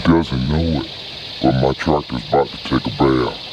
doesn't know it, but my tractor's about to take a bath.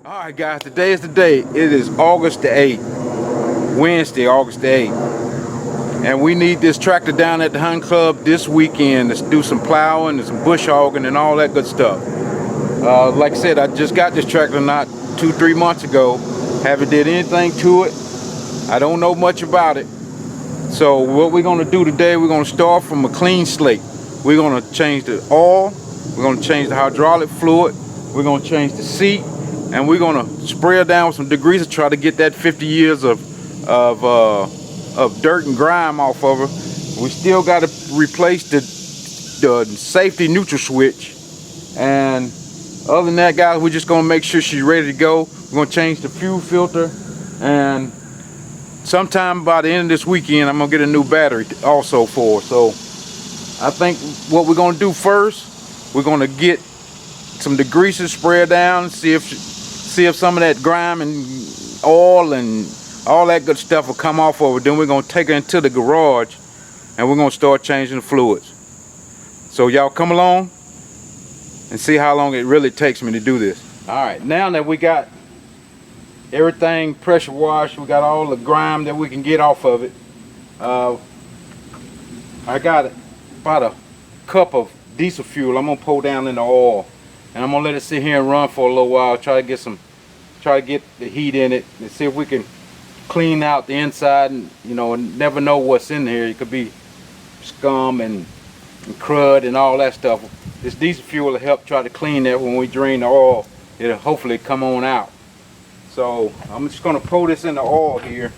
Alright guys, today is the day. It is August the 8th, Wednesday, August the 8th. And we need this tractor down at the Hunt Club this weekend to do some plowing and some bush hogging and all that good stuff. Like I said, I just got this tractor not 2-3 months ago. Haven't did anything to it. I don't know much about it. So what we're going to do today, we're going to start from a clean slate. We're going to change the oil. We're going to change the hydraulic fluid. We're going to change the seat. And we're gonna spray it down with some degreaser to try to get that 50 years of dirt and grime off of her. We still got to replace the safety neutral switch. And other than that, guys, we're just gonna make sure she's ready to go. We're gonna change the fuel filter, and sometime by the end of this weekend, I'm gonna get a new battery also for her. So I think what we're gonna do first, we're gonna get some degreaser, spray it down, see if some of that grime and oil and all that good stuff will come off of it. Then we're going to take her into the garage and we're going to start changing the fluids. So y'all come along and see how long it really takes me to do this. Alright, now that we got everything pressure washed, we got all the grime that we can get off of it. I got about a cup of diesel fuel I'm going to pour down in the oil. And I'm gonna let it sit here and run for a little while, try to get the heat in it and see if we can clean out the inside. And you know, never know what's in here. It could be scum and crud and all that stuff. This diesel fuel will help try to clean that. When we drain the oil, it'll hopefully come on out. So I'm just gonna pour this in the oil here.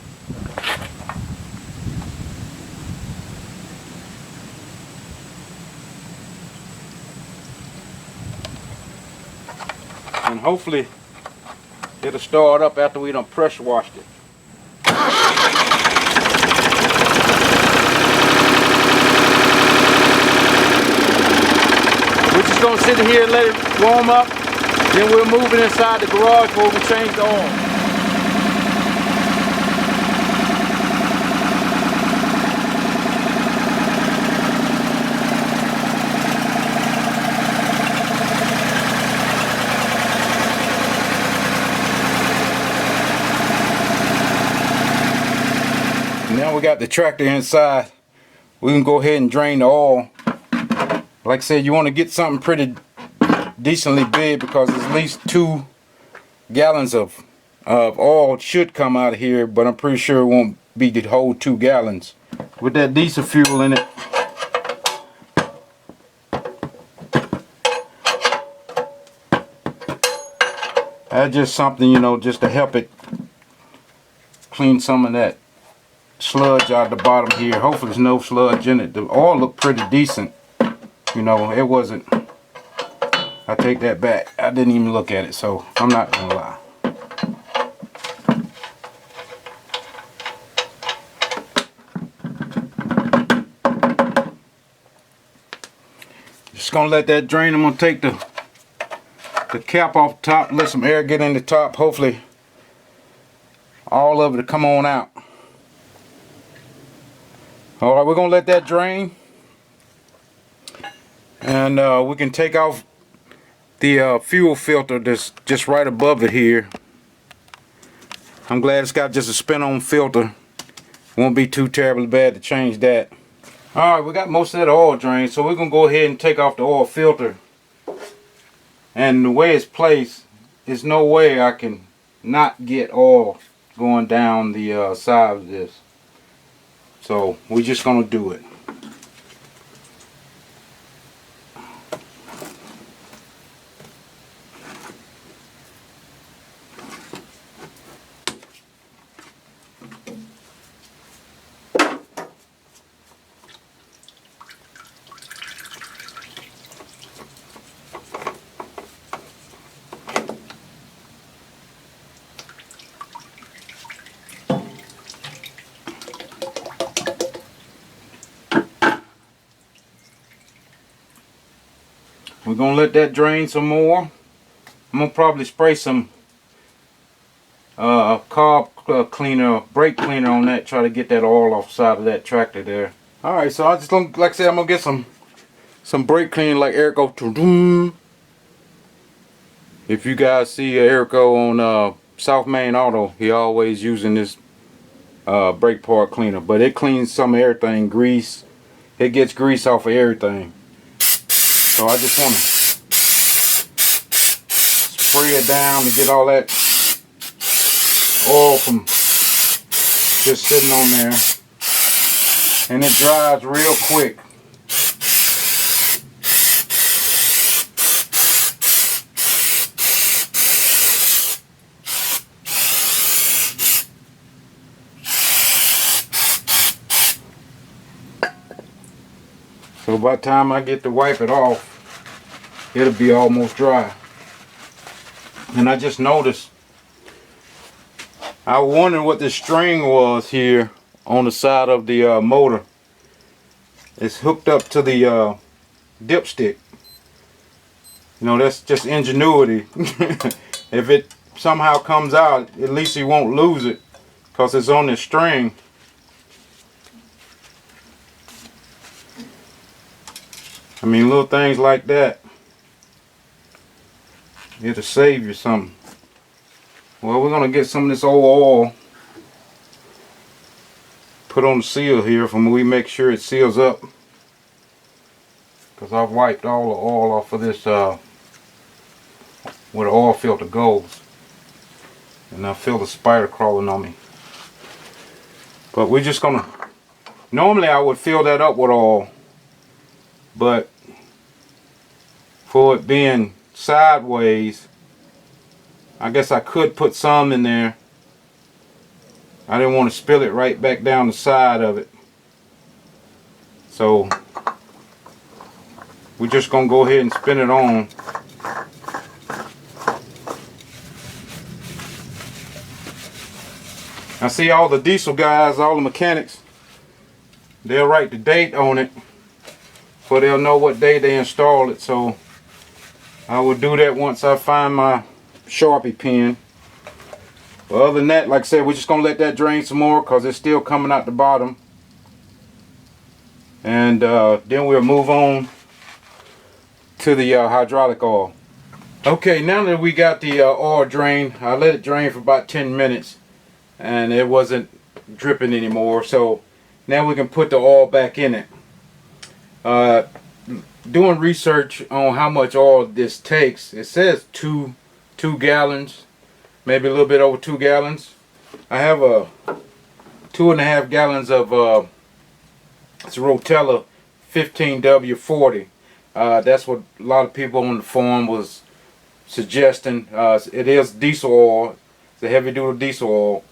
And hopefully it'll start up after we done pressure washed it. We're just gonna sit here and let it warm up. Then we'll move it inside the garage where we change the oil. Now we got the tractor inside. We can go ahead and drain the oil. Like I said, you want to get something pretty decently big because at least 2 gallons of oil should come out of here, but I'm pretty sure it won't be the whole 2 gallons. With that diesel fuel in it, that's just something, you know, just to help it clean some of that sludge out the bottom here. Hopefully there's no sludge in it. The oil looked pretty decent. You know, it wasn't. I take that back. I didn't even look at it, so I'm not gonna lie. Just gonna let that drain. I'm gonna take the cap off the top, let some air get in the top. Hopefully all of it will come on out. Alright, we're gonna let that drain, and we can take off the fuel filter that's just right above it here. I'm glad it's got just a spin-on filter. Won't be too terribly bad to change that. Alright, we got most of that oil drained, so we're gonna go ahead and take off the oil filter. And the way it's placed, there's no way I can not get oil going down the side of this. So we're just gonna do it. We're gonna let that drain some more. I'm gonna probably spray some carb cleaner, brake cleaner on that. Try to get that oil off the side of that tractor there. All right, so I just gonna, like I said, I'm gonna get some brake cleaner like Eric go to. If you guys see Eric go on South Main Auto, he always using this brake part cleaner, but it cleans some of everything, grease. It gets grease off of everything. So I just want to spray it down to get all that oil from just sitting on there, and it dries real quick. So by the time I get to wipe it off, it'll be almost dry. And I just noticed, I was wondering what this string was here on the side of the motor. It's hooked up to the dipstick. You know, that's just ingenuity. If it somehow comes out, at least you won't lose it, because it's on this string. I mean, little things like that, it'll save you something. Well, we're gonna get some of this old oil, put on the seal here from we make sure it seals up, because I've wiped all the oil off of this where the oil filter goes, and I feel the spider crawling on me. But we're just gonna, normally I would fill that up with oil, but for it being sideways, I guess I could put some in there. I didn't want to spill it right back down the side of it. So we're just going to go ahead and spin it on. I see all the diesel guys, all the mechanics, they'll write the date on it, so they'll know what day they installed it. So I will do that once I find my Sharpie pen. But other than that, like I said, we're just going to let that drain some more, because it's still coming out the bottom. And then we'll move on to the hydraulic oil. Okay, now that we got the oil drained, I let it drain for about 10 minutes and it wasn't dripping anymore. So now we can put the oil back in it. Doing research on how much oil this takes, it says two gallons, maybe a little bit over 2 gallons. I have a 2.5 gallons of it's a Rotella 15W40. That's what a lot of people on the forum was suggesting. It is diesel oil. It's a heavy duty diesel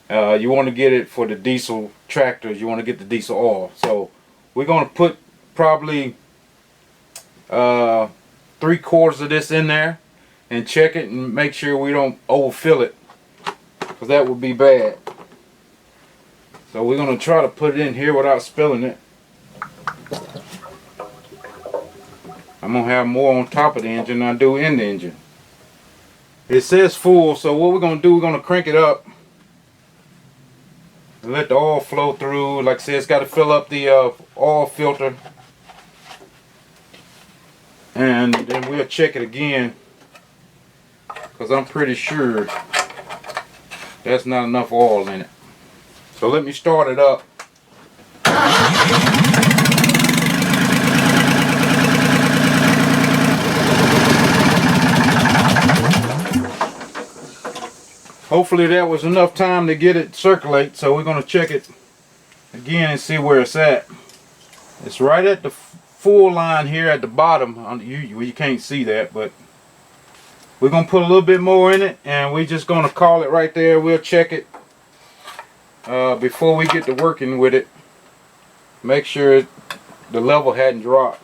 oil. You want to get it for the diesel tractors. You want to get the diesel oil. So we're going to put probably 3/4 of this in there and check it and make sure we don't overfill it, because that would be bad. So we're going to try to put it in here without spilling it. I'm going to have more on top of the engine than I do in the engine. It says full, so what we're going to do, we're going to crank it up and let the oil flow through. Like I said, it's got to fill up the oil filter. And then we'll check it again, because I'm pretty sure that's not enough oil in it. So let me start it up. Hopefully that was enough time to get it circulate, so we're going to check it again and see where it's at. It's right at the full line here at the bottom. You can't see that, but we're going to put a little bit more in it, and we're just going to call it right there. We'll check it before we get to working with it. Make sure the level hadn't dropped.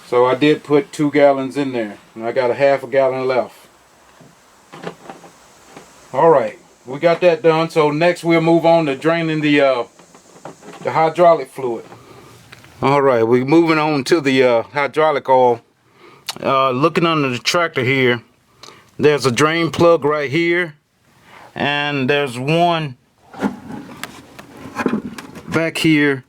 So I did put 2 gallons in there, and I got a 1/2 gallon left. Alright, we got that done. So next we'll move on to draining the hydraulic fluid. Alright, we're moving on to the hydraulic oil. looking under the tractor here, there's a drain plug right here, and there's one back here.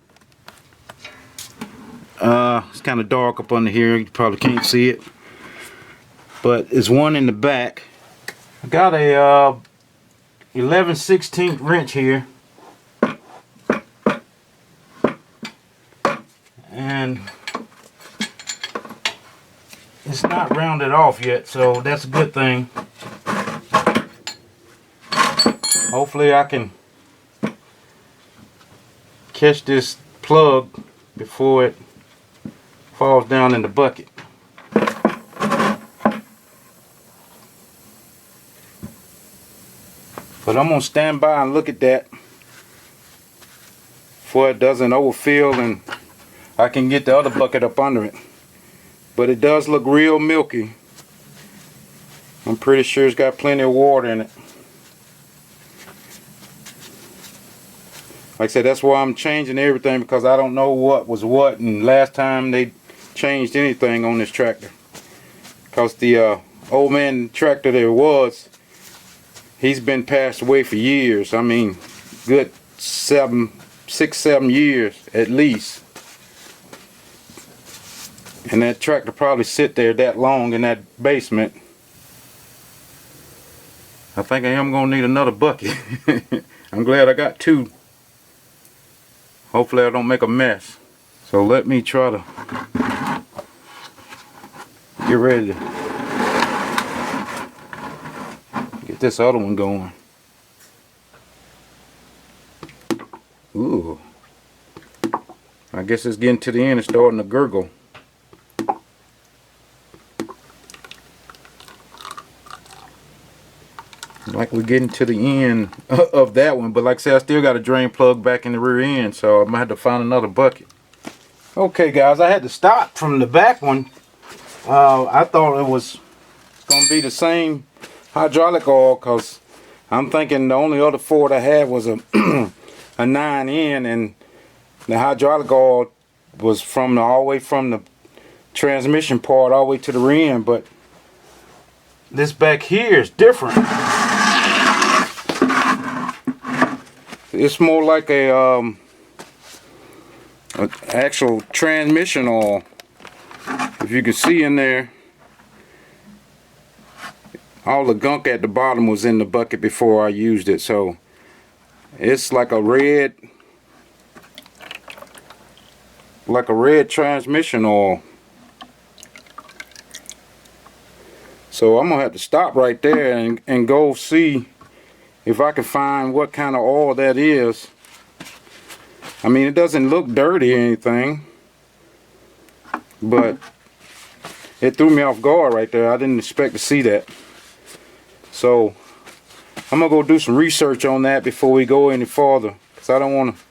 It's kind of dark up under here, you probably can't see it, but there's one in the back. I got a 11/16 wrench here, and it's not rounded off yet, so that's a good thing. Hopefully I can catch this plug before it falls down in the bucket. But I'm gonna stand by and look at that before it doesn't overfill and I can get the other bucket up under it. But it does look real milky. I'm pretty sure it's got plenty of water in it. Like I said, that's why I'm changing everything, because I don't know what was what, and last time they changed anything on this tractor. Because the old man tractor there was, he's been passed away for years. I mean, good 6, 7 years at least. And that tractor probably sit there that long in that basement. I think I am gonna need another bucket. I'm glad I got 2. Hopefully I don't make a mess. So let me try to get ready to get this other one going. Ooh. I guess it's getting to the end. It's starting to gurgle. Like we're getting to the end of that one, but like I said, I still got a drain plug back in the rear end, so I'm gonna have to find another bucket. Okay guys, I had to stop from the back one. I thought it was gonna be the same hydraulic oil, because I'm thinking the only other Ford I had was a a 9N, and the hydraulic oil was from all the way from the transmission part all the way to the rear end, but this back here is different. It's more like a actual transmission oil. If you can see in there, all the gunk at the bottom was in the bucket before I used it, so it's like a red transmission oil. So I'm gonna have to stop right there and go see if I can find what kind of oil that is. I mean, it doesn't look dirty or anything, but it threw me off guard right there. I didn't expect to see that. So I'm gonna go do some research on that before we go any farther, because I don't want to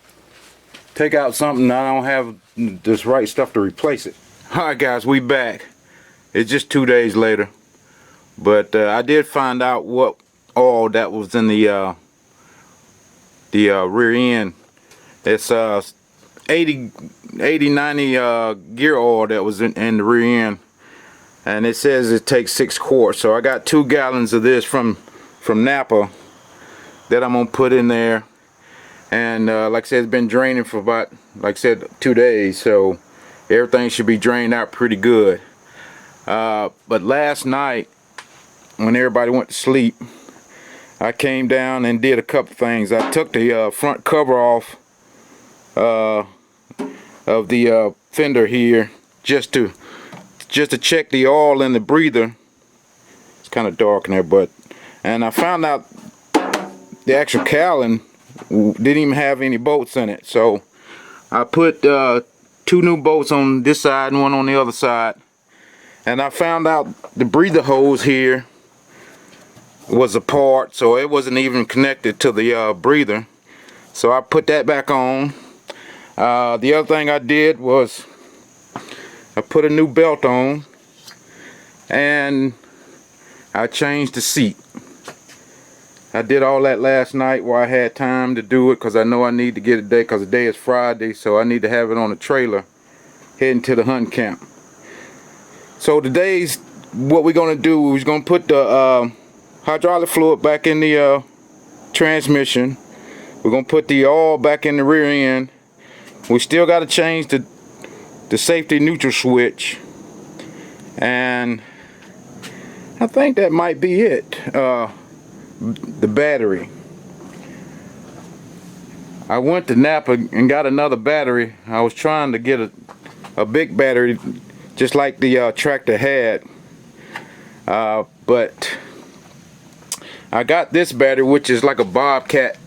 take out something I don't have this right stuff to replace it. Alright guys, we back. It's just 2 days later, but I did find out what oil that was in the rear end. It's 80, 90 gear oil that was in the rear end, and it says it takes 6 quarts. So I got 2 gallons of this from Napa that I'm gonna put in there, and like I said, it's been draining for about, like I said, 2 days, so everything should be drained out pretty good. But last night when everybody went to sleep, I came down and did a couple things. I took the front cover off of the fender here just to check the oil in the breather. It's kind of dark in there, and I found out the actual cowling didn't even have any bolts in it. So I put 2 new bolts on this side and 1 on the other side, and I found out the breather hose here was apart, so it wasn't even connected to the breather. So I put that back on. The other thing I did was I put a new belt on, and I changed the seat. I did all that last night while I had time to do it, because I know I need to get it today, because today is Friday, so I need to have it on the trailer heading to the hunting camp. So today's what we're gonna do. We're gonna put the hydraulic fluid back in the transmission. We're gonna put the oil back in the rear end. We still got to change the safety neutral switch, and I think that might be it. The battery. I went to Napa and got another battery. I was trying to get a big battery, just like the tractor had, but I got this battery, which is like a Bobcat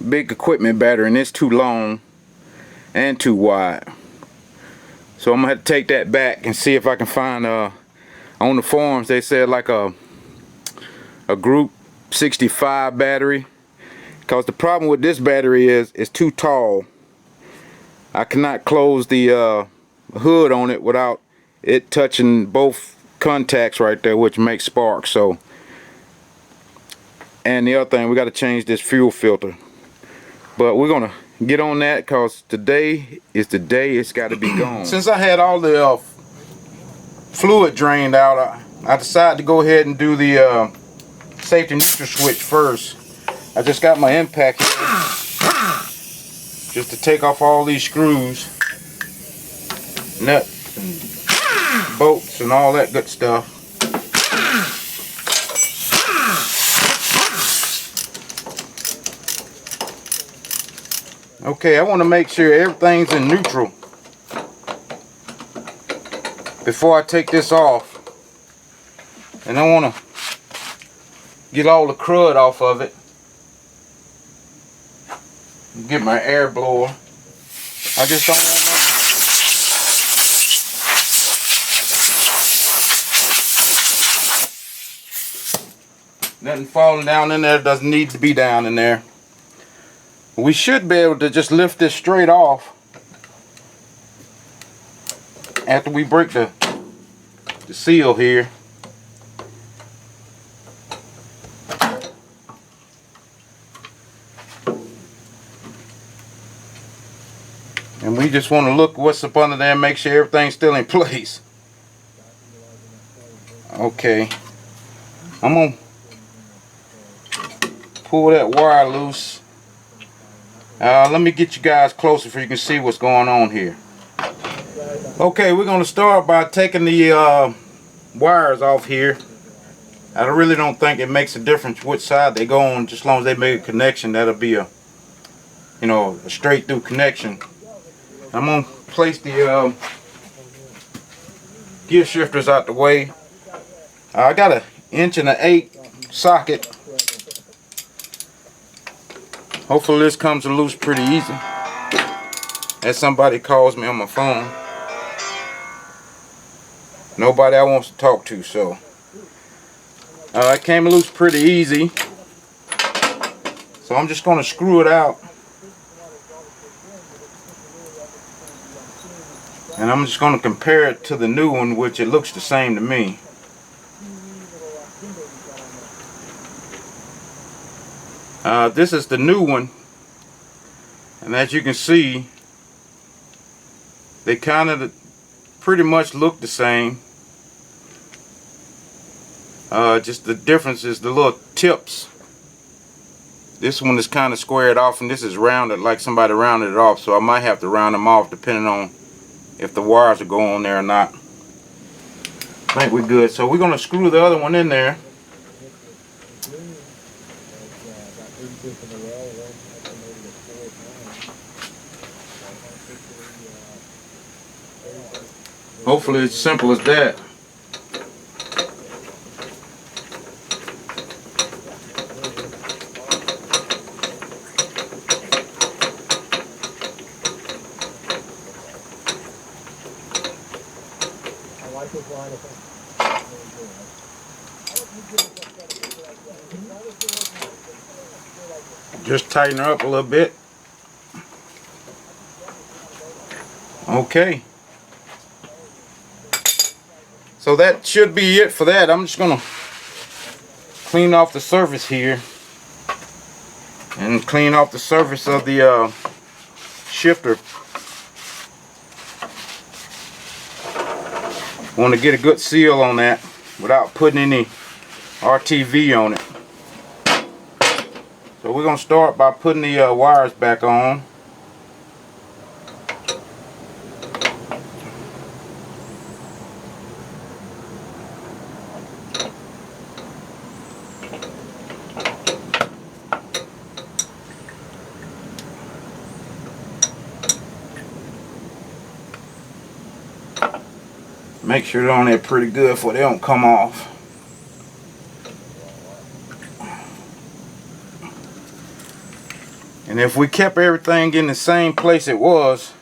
big equipment battery, and it's too long and too wide. So I'm gonna have to take that back and see if I can find on the forums they said like a group 65 battery, because the problem with this battery is it's too tall. I cannot close the hood on it without it touching both contacts right there, which makes sparks. So, and the other thing, we got to change this fuel filter, but we're gonna get on that because today is the day it's got to be gone. Since I had all the fluid drained out, I decided to go ahead and do the safety neutral switch first. I just got my impact here just to take off all these screws, nuts and bolts and all that good stuff. Okay, I want to make sure everything's in neutral before I take this off, and I want to get all the crud off of it. Get my air blower. I just don't want nothing falling down in there. Doesn't need to be down in there. We should be able to just lift this straight off after we break the seal here. And we just want to look what's up under there and make sure everything's still in place. Okay. I'm going to pull that wire loose. Let me get you guys closer so you can see what's going on here. Okay, we're going to start by taking the wires off here. I really don't think it makes a difference which side they go on, just as long as they make a connection. That'll be a straight through connection. I'm going to place the gear shifters out the way. I got an 1" 1/8" socket. Hopefully this comes loose pretty easy, as somebody calls me on my phone. Nobody I wants to talk to, so it came loose pretty easy. So I'm just going to screw it out. And I'm just going to compare it to the new one, which it looks the same to me. This is the new one, and as you can see, they kind of pretty much look the same. Just the difference is the little tips. This one is kind of squared off, and this is rounded like somebody rounded it off, so I might have to round them off depending on if the wires will go on there or not. I think we're good. So we're going to screw the other one in there. Hopefully it's simple as that. Just tighten her up a little bit. Okay. So that should be it for that. I'm just gonna clean off the surface here and clean off the surface of the shifter. Want to get a good seal on that without putting any RTV on it. So we're going to start by putting the wires back on. Make sure they're on there pretty good so they don't come off. And if we kept everything in the same place it was,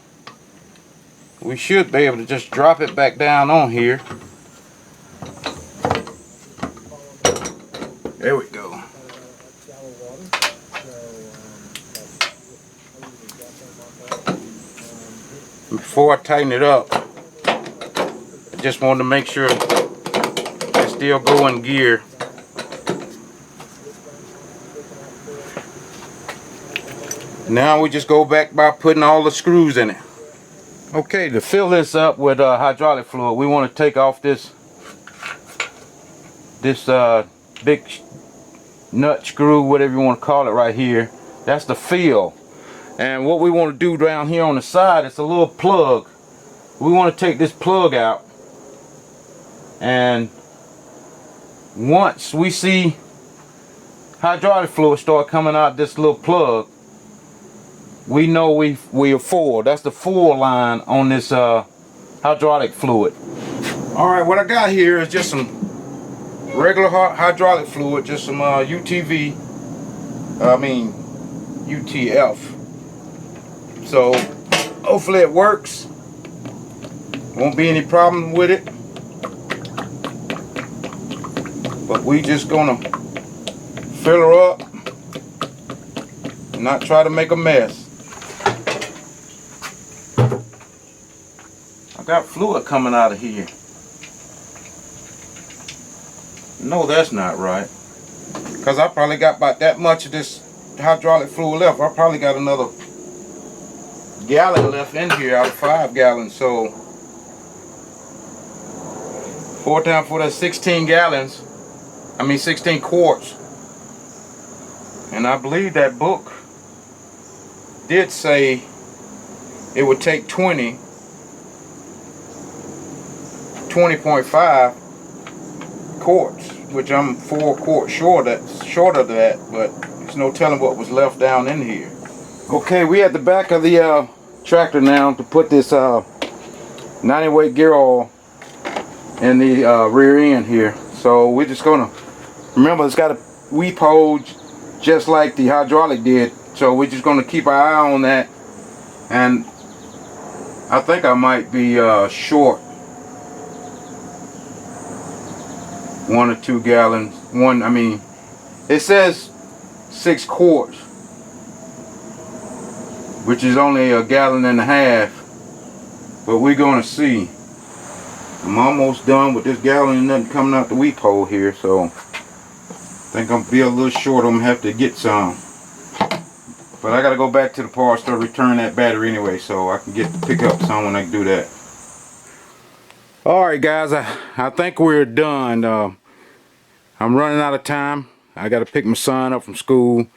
we should be able to just drop it back down on here. There we go. Before I tighten it up, I just wanted to make sure it still go in gear. Now we just go back by putting all the screws in it. Okay, to fill this up with hydraulic fluid, we want to take off this big nut screw, whatever you want to call it, right here. That's the fill. And what we want to do down here on the side, it's a little plug. We want to take this plug out, and once we see hydraulic fluid start coming out this little plug, we know we are full. That's the full line on this hydraulic fluid. Alright, what I got here is just some regular hydraulic fluid, just some UTF. So hopefully it works. Won't be any problem with it. But we just gonna fill her up and not try to make a mess. I got fluid coming out of here. No, that's not right. Because I probably got about that much of this hydraulic fluid left. I probably got another gallon left in here out of 5 gallons. So 4 times 4, that's 16 gallons. 16 quarts. And I believe that book did say it would take 20.5 quarts, which I'm 4 quarts short of that, but there's no telling what was left down in here. Okay, we at the back of the tractor now to put this 90 weight gear oil in the rear end here. So we're just gonna, remember it's got a weep hole just like the hydraulic did, so we're just gonna keep our eye on that. And I think I might be short 1 or 2 gallons. It says 6 quarts, which is only 1.5 gallons, but we're gonna see. I'm almost done with this gallon and nothing coming out the weep hole here, so I think I'm gonna be a little short. I'm gonna have to get some, but I gotta go back to the power store, return that battery anyway, so I can pick up some when I do that. Alright guys, I think we're done. I'm running out of time. I got to pick my son up from school,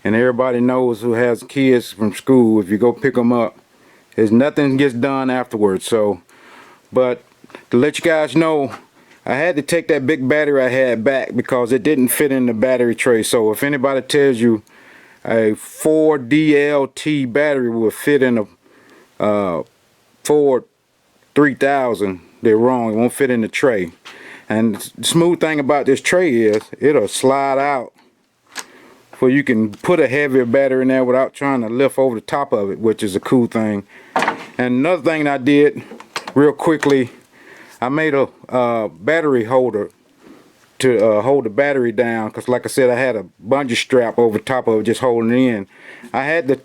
and everybody knows who has kids from school, if you go pick them up, nothing gets done afterwards. So, but to let you guys know, I had to take that big battery I had back because it didn't fit in the battery tray. So if anybody tells you a 4DLT battery will fit in a Ford 3000, they're wrong. It won't fit in the tray. And the smooth thing about this tray is it'll slide out, so you can put a heavier battery in there without trying to lift over the top of it, which is a cool thing. And another thing I did real quickly, I made a battery holder to hold the battery down, because like I said, I had a bungee strap over top of it just holding it in. I had the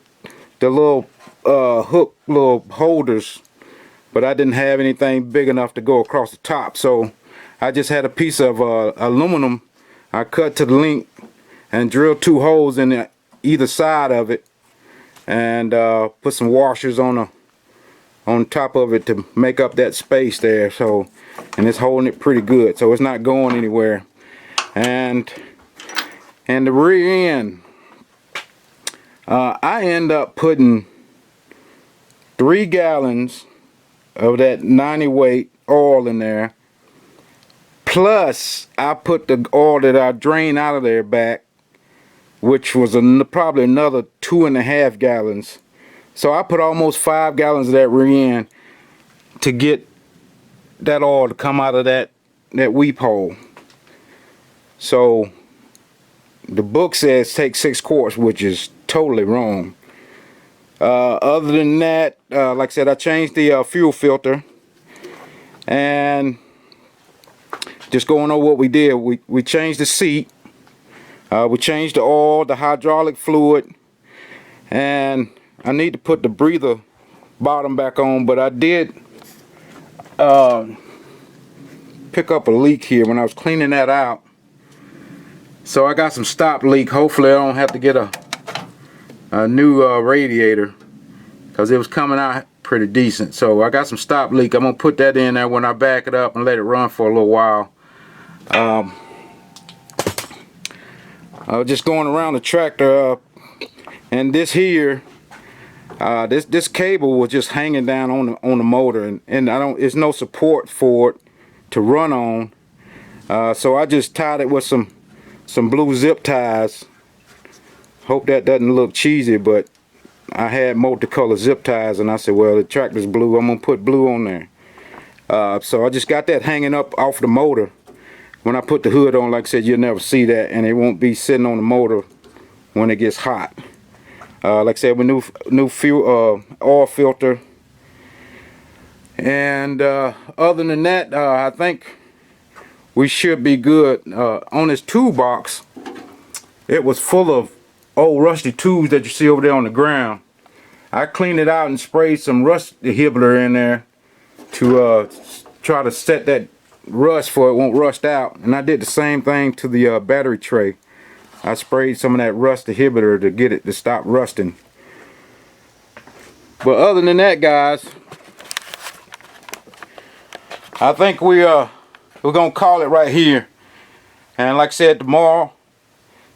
little hook little holders, but I didn't have anything big enough to go across the top, so I just had a piece of aluminum I cut to the length and drilled 2 holes in either side of it, and put some washers on on top of it to make up that space there. So, and it's holding it pretty good, so it's not going anywhere. And the rear end, I end up putting 3 gallons of that 90 weight oil in there, plus I put the oil that I drained out of there back, which was probably another 2.5 gallons. So I put almost 5 gallons of that rear end to get that oil to come out of that weep hole. So the book says take 6 quarts, which is totally wrong. Other than that, like I said, I changed the fuel filter, and just going over what we did, we changed the seat, we changed the oil, the hydraulic fluid, and I need to put the breather bottom back on, but I did pick up a leak here when I was cleaning that out. So I got some stop leak. Hopefully I don't have to get a new radiator, because it was coming out pretty decent. So I got some stop leak. I'm gonna put that in there when I back it up and let it run for a little while. I was just going around the tractor, and this here, this cable was just hanging down on the motor, and there's no support for it to run on. So I just tied it with some blue zip ties. Hope that doesn't look cheesy, but I had multicolor zip ties, and I said, well, the tractor's blue, I'm gonna put blue on there. So I just got that hanging up off the motor. When I put the hood on, like I said, you'll never see that, and it won't be sitting on the motor when it gets hot. Like I said, with new fuel oil filter, and other than that, I think we should be good. On this toolbox, it was full of old rusty tools that you see over there on the ground. I cleaned it out and sprayed some rust inhibitor in there to try to set that rust so it won't rust out. And I did the same thing to the battery tray. I sprayed some of that rust inhibitor to get it to stop rusting. But other than that, guys, I think we're gonna call it right here. And like I said, tomorrow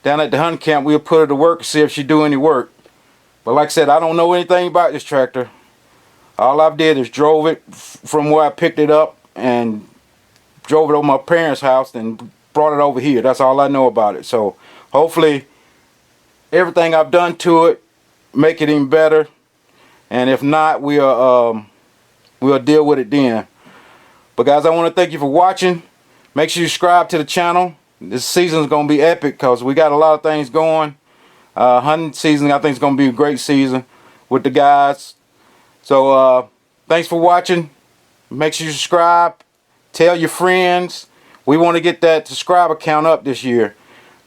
down at the hunting camp, we'll put her to work and see if she do any work. But like I said, I don't know anything about this tractor. All I've did is drove it from where I picked it up and drove it over my parents' house and brought it over here. That's all I know about it. So hopefully everything I've done to it make it even better. And if not, we'll deal with it then. But guys, I want to thank you for watching. Make sure you subscribe to the channel. This season's gonna be epic because we got a lot of things going. Hunting season, I think, is gonna be a great season with the guys. So thanks for watching. Make sure you subscribe. Tell your friends. We want to get that subscriber count up this year.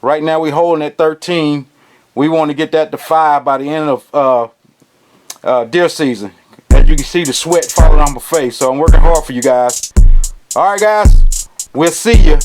Right now we're holding at 13. We want to get that to 5 by the end of deer season. As you can see, the sweat falling on my face. So I'm working hard for you guys. All right, guys. We'll see you.